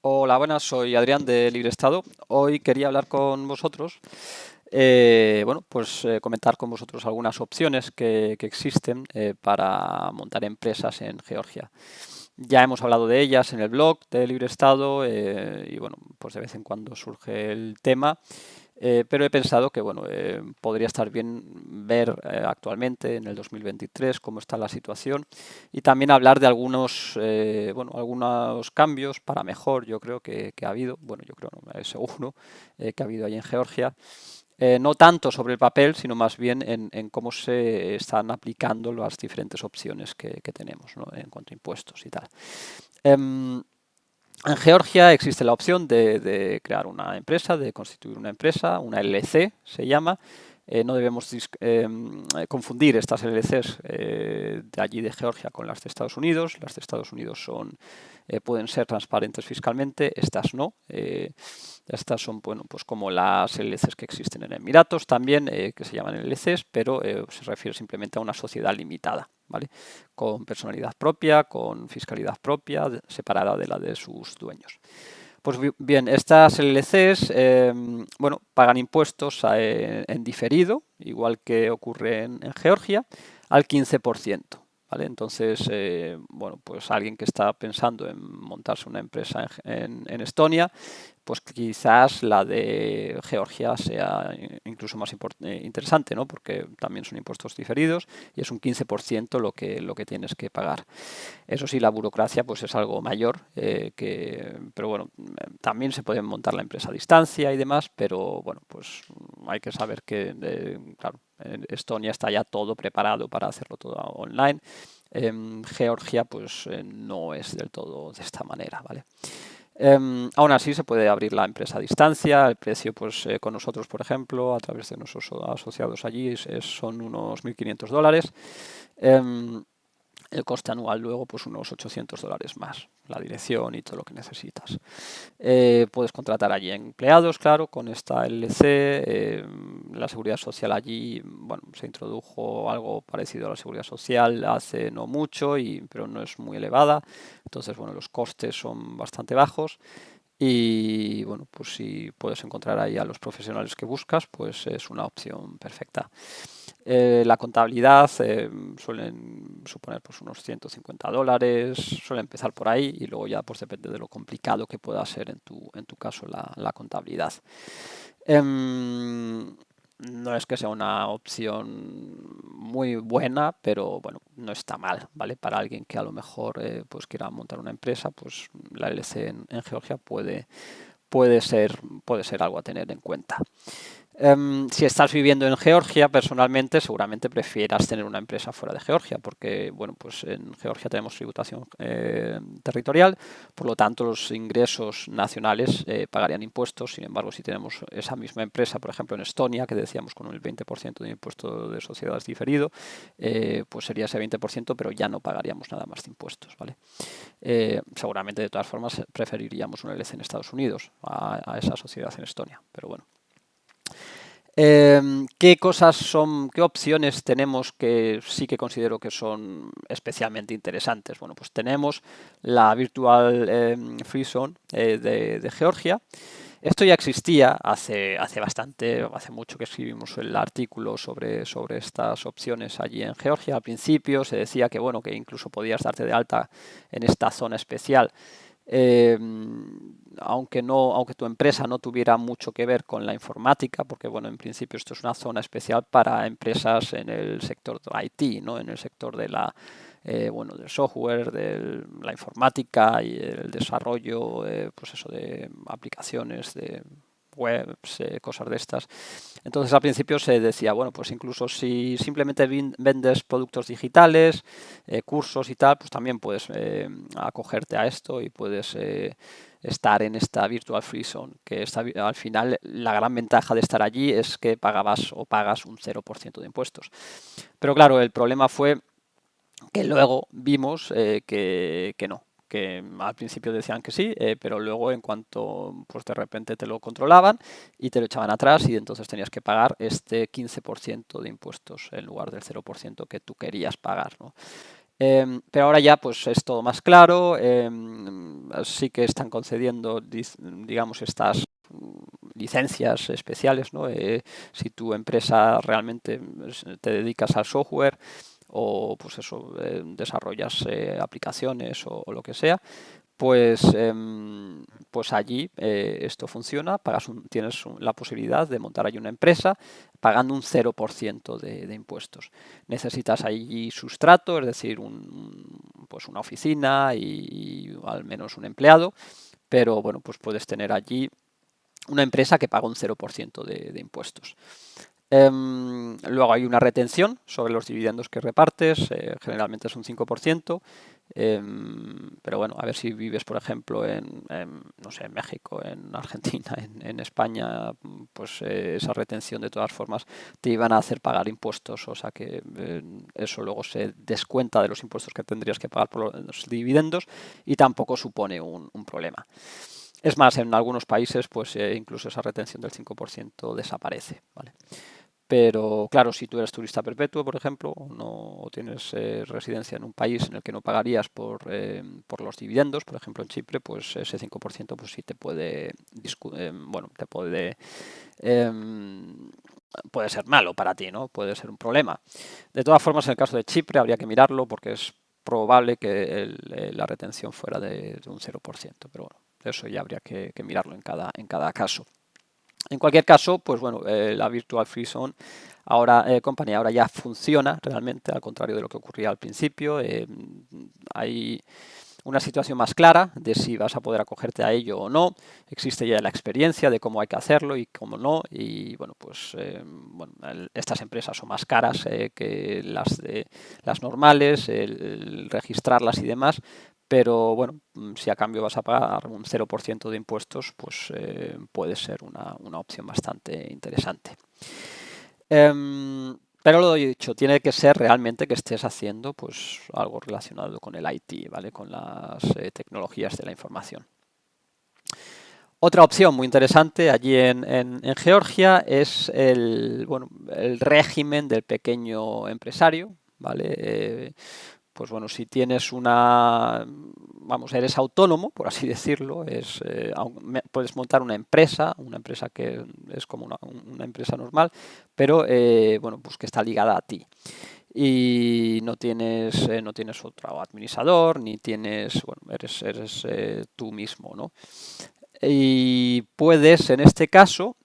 Hola, buenas, soy Adrián de Libre Estado. Hoy quería hablar con vosotros, comentar con vosotros algunas opciones que existen para montar empresas en Georgia. Ya hemos hablado de ellas en el blog de Libre Estado y bueno, pues de vez en cuando surge el tema. Pero he pensado que bueno, podría estar bien ver actualmente en el 2023 cómo está la situación y también hablar de algunos cambios para mejor. Yo creo que ha habido, bueno, yo creo, no, seguro que ha habido ahí en Georgia. No tanto sobre el papel, sino más bien en cómo se están aplicando las diferentes opciones que tenemos, ¿no? En cuanto a impuestos y tal. Em, en Georgia existe la opción de crear una empresa, de constituir una empresa, una LLC se llama. No debemos confundir estas LLCs de allí de Georgia con las de Estados Unidos. Las de Estados Unidos pueden ser transparentes fiscalmente, estas no. Estas son bueno, pues como las LLCs que existen en Emiratos también, que se llaman LLCs, pero se refiere simplemente a una sociedad limitada, ¿vale? Con personalidad propia, con fiscalidad propia, separada de la de sus dueños. Pues bien, estas LLCs bueno, pagan impuestos en diferido, igual que ocurre en Georgia, al 15%. ¿Vale? Entonces, bueno, pues alguien que está pensando en montarse una empresa en Estonia, pues quizás la de Georgia sea incluso más interesante, ¿no? Porque también son impuestos diferidos y es un 15% lo que tienes que pagar. Eso sí, la burocracia pues es algo mayor, pero bueno, también se puede montar la empresa a distancia y demás, pero bueno, pues hay que saber que, claro, en Estonia está ya todo preparado para hacerlo todo online. En Georgia pues no es del todo de esta manera, ¿vale? Aún así se puede abrir la empresa a distancia, el precio pues con nosotros por ejemplo, a través de nuestros asociados allí son unos $1.500. El coste anual luego pues unos $800 más, la dirección y todo lo que necesitas. Puedes contratar allí empleados, claro, con esta LLC. La seguridad social allí, bueno, se introdujo algo parecido a la seguridad social hace no mucho, pero no es muy elevada. Entonces, bueno, los costes son bastante bajos. Y bueno, pues si puedes encontrar ahí a los profesionales que buscas, pues es una opción perfecta. La contabilidad suelen suponer pues unos $150, suele empezar por ahí y luego ya pues depende de lo complicado que pueda ser en tu caso la contabilidad. Em, no es que sea una opción muy buena, pero bueno, no está mal, ¿vale? Para alguien que a lo mejor pues quiera montar una empresa, pues la LLC en Georgia puede ser algo a tener en cuenta. Si estás viviendo en Georgia, personalmente, seguramente prefieras tener una empresa fuera de Georgia, porque, bueno, pues en Georgia tenemos tributación territorial, por lo tanto, los ingresos nacionales pagarían impuestos. Sin embargo, si tenemos esa misma empresa, por ejemplo, en Estonia, que decíamos con el 20% de impuesto de sociedades diferido, pues sería ese 20%, pero ya no pagaríamos nada más de impuestos, ¿vale? Seguramente, de todas formas, preferiríamos una LC en Estados Unidos a esa sociedad en Estonia, pero bueno. ¿Qué opciones tenemos que sí que considero que son especialmente interesantes? Bueno, pues tenemos la Virtual Free Zone de Georgia. Esto ya existía hace mucho que escribimos el artículo sobre estas opciones allí en Georgia. Al principio se decía que, bueno, que incluso podías darte de alta en esta zona especial, eh, aunque tu empresa no tuviera mucho que ver con la informática, porque bueno, en principio esto es una zona especial para empresas en el sector de IT, ¿no? En el sector del software, de la informática y el desarrollo, pues eso, de aplicaciones, de webs, cosas de estas. Entonces al principio se decía, bueno, pues incluso si simplemente vendes productos digitales, cursos y tal, pues también puedes acogerte a esto y puedes estar en esta Virtual Free Zone, que al final la gran ventaja de estar allí es que pagabas o pagas un 0% de impuestos. Pero claro, el problema fue que luego vimos que no, que al principio decían que sí, pero luego en cuanto pues de repente te lo controlaban y te lo echaban atrás y entonces tenías que pagar este 15% de impuestos en lugar del 0% que tú querías pagar, ¿no? Pero ahora ya pues es todo más claro, sí que están concediendo, digamos, estas licencias especiales, ¿no? Si tu empresa realmente te dedicas al software o pues eso, desarrollas aplicaciones o lo que sea, pues, pues allí esto funciona, tienes la posibilidad de montar ahí una empresa pagando un 0% de impuestos. Necesitas allí sustrato, es decir, pues una oficina y al menos un empleado, pero bueno, pues puedes tener allí una empresa que paga un 0% de impuestos. Luego hay una retención sobre los dividendos que repartes, generalmente es un 5%, pero bueno, a ver si vives, por ejemplo, no sé, en México, en Argentina, en España, pues esa retención de todas formas te iban a hacer pagar impuestos, o sea que eso luego se descuenta de los impuestos que tendrías que pagar por los dividendos y tampoco supone un problema. Es más, en algunos países, pues incluso esa retención del 5% desaparece, ¿vale? Pero claro, si tú eres turista perpetuo, por ejemplo, o tienes residencia en un país en el que no pagarías por los dividendos, por ejemplo en Chipre, pues ese 5% pues sí te puede, bueno, puede ser malo para ti, ¿no? Puede ser un problema. De todas formas, en el caso de Chipre habría que mirarlo porque es probable que la retención fuera de un 0%, pero bueno, eso ya habría que mirarlo en cada caso. En cualquier caso, pues bueno, la Virtual Free Zone Company ahora ya funciona realmente, al contrario de lo que ocurría al principio. Hay una situación más clara de si vas a poder acogerte a ello o no. Existe ya la experiencia de cómo hay que hacerlo y cómo no. Y bueno, pues estas empresas son más caras que las normales, el registrarlas y demás. Pero bueno, si a cambio vas a pagar un 0% de impuestos, pues puede ser una opción bastante interesante. Pero lo dicho, tiene que ser realmente que estés haciendo pues algo relacionado con el IT, ¿vale? Con las tecnologías de la información. Otra opción muy interesante allí en Georgia es el régimen del pequeño empresario, ¿vale? Pues bueno, si tienes eres autónomo, por así decirlo, puedes montar una empresa que es como una empresa normal, pero bueno, pues que está ligada a ti. Y no tienes otro administrador, ni tienes, bueno, eres tú mismo, ¿no? Y puedes, en este caso,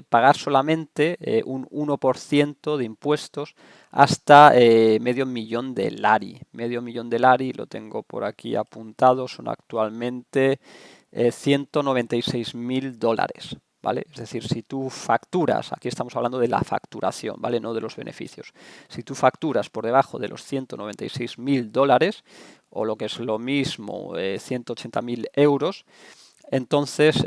pagar solamente un 1% de impuestos hasta medio millón de lari. Medio millón de lari, lo tengo por aquí apuntado, son actualmente 196.000 dólares. ¿Vale? Es decir, si tú facturas, aquí estamos hablando de la facturación, ¿vale? No de los beneficios. Si tú facturas por debajo de los 196.000 dólares, o lo que es lo mismo, 180.000 euros, entonces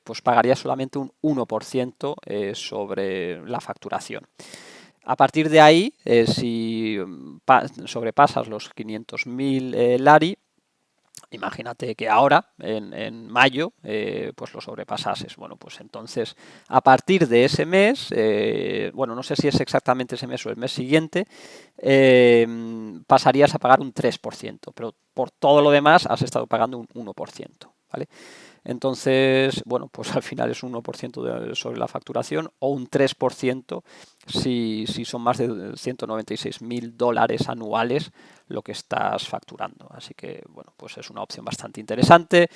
pues pagaría solamente un 1% sobre la facturación. A partir de ahí, si sobrepasas los 500.000 lari, imagínate que ahora, en mayo, pues lo sobrepasases. Bueno, pues entonces, a partir de ese mes, bueno, no sé si es exactamente ese mes o el mes siguiente, pasarías a pagar un 3%, pero por todo lo demás has estado pagando un 1%, ¿vale? Entonces, bueno, pues al final es un 1% sobre la facturación o un 3% si son más de 196.000 dólares anuales lo que estás facturando. Así que, bueno, pues es una opción bastante interesante.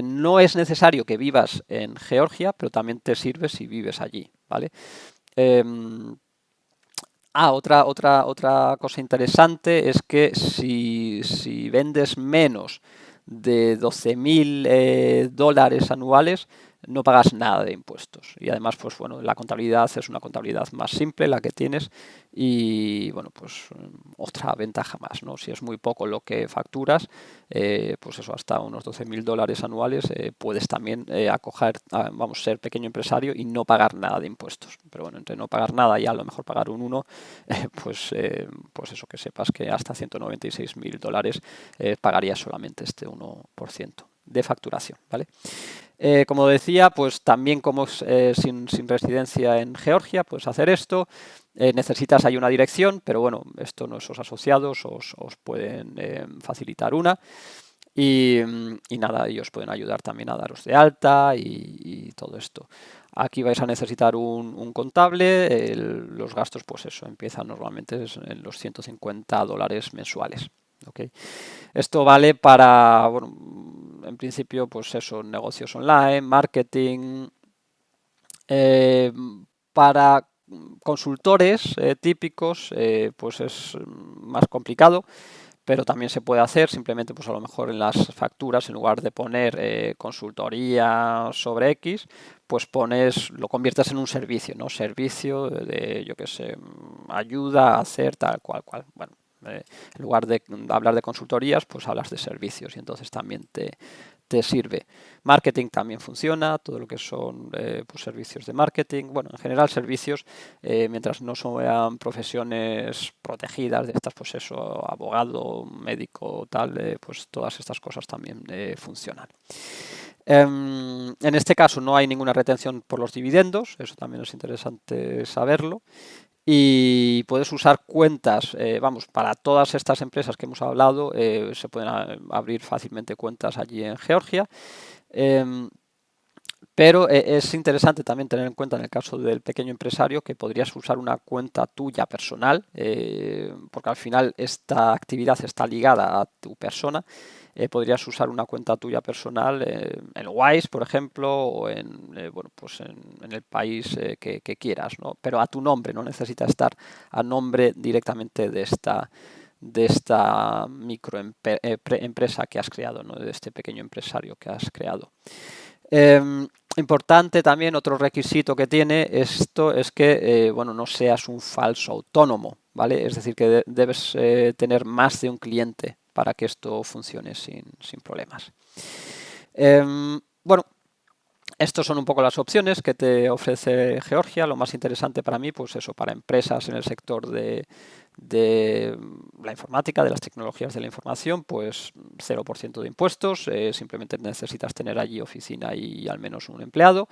No es necesario que vivas en Georgia, pero también te sirve si vives allí, ¿vale? Otra cosa interesante es que si vendes menos de 12.000 dólares anuales, no pagas nada de impuestos. Y además, pues bueno, la contabilidad es una contabilidad más simple, la que tienes, y bueno, pues otra ventaja más, ¿no? Si es muy poco lo que facturas, pues eso, hasta unos 12.000 dólares anuales, puedes también ser pequeño empresario y no pagar nada de impuestos. Pero bueno, entre no pagar nada y a lo mejor pagar un 1, pues eso, que sepas que hasta 196.000 dólares pagarías solamente este 1% de facturación, ¿vale? Como decía, pues también como sin residencia en Georgia, puedes hacer esto. necesitas ahí una dirección, pero bueno, esto nuestros asociados os pueden facilitar una. Y nada, ellos pueden ayudar también a daros de alta y todo esto. Aquí vais a necesitar un contable, los gastos pues eso, empiezan normalmente en los $150 mensuales. ¿Okay? Esto vale para, bueno, en principio pues eso, negocios online, marketing, eh, para consultores típicos pues es más complicado, pero también se puede hacer simplemente pues a lo mejor en las facturas, en lugar de poner consultoría sobre X, pues lo conviertes en un servicio, ¿no? Servicio de, yo qué sé, ayuda a hacer tal cual. Bueno, en lugar de hablar de consultorías, pues hablas de servicios y entonces también te sirve. Marketing también funciona, todo lo que son pues servicios de marketing. Bueno, en general servicios, mientras no sean profesiones protegidas de estas, pues eso, abogado, médico, tal, pues todas estas cosas también funcionan. En este caso no hay ninguna retención por los dividendos, eso también es interesante saberlo. Y puedes usar cuentas, vamos, para todas estas empresas que hemos hablado, se pueden abrir fácilmente cuentas allí en Georgia. Em, pero es interesante también tener en cuenta en el caso del pequeño empresario que podrías usar una cuenta tuya personal, porque al final esta actividad está ligada a tu persona. Podrías usar una cuenta tuya personal en Wise, por ejemplo, o bueno, pues en el país que quieras, ¿no? Pero a tu nombre, no necesita estar a nombre directamente de esta microempresa que has creado, ¿no? De este pequeño empresario que has creado. Importante también, otro requisito que tiene esto es que bueno, no seas un falso autónomo, ¿vale? Es decir, que debes tener más de un cliente para que esto funcione sin problemas. Bueno, estos son un poco las opciones que te ofrece Georgia. Lo más interesante para mí, pues eso, para empresas en el sector de la informática, de las tecnologías de la información, pues 0% de impuestos, simplemente necesitas tener allí oficina y al menos un empleado.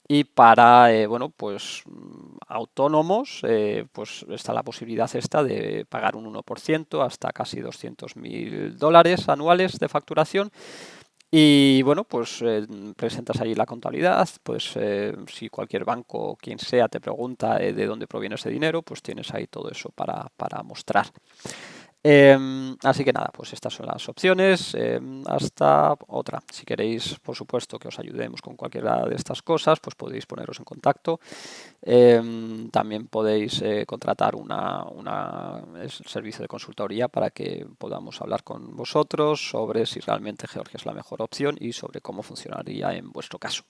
Y para bueno, pues autónomos, pues está la posibilidad esta de pagar un 1% hasta casi $200.000 anuales de facturación. Y bueno, pues presentas ahí la contabilidad, pues si cualquier banco o quien sea te pregunta de dónde proviene ese dinero, pues tienes ahí todo eso para mostrar. Así que nada, pues estas son las opciones. Hasta otra. Si queréis, por supuesto, que os ayudemos con cualquiera de estas cosas, pues podéis poneros en contacto. También podéis contratar un servicio de consultoría para que podamos hablar con vosotros sobre si realmente Georgia es la mejor opción y sobre cómo funcionaría en vuestro caso.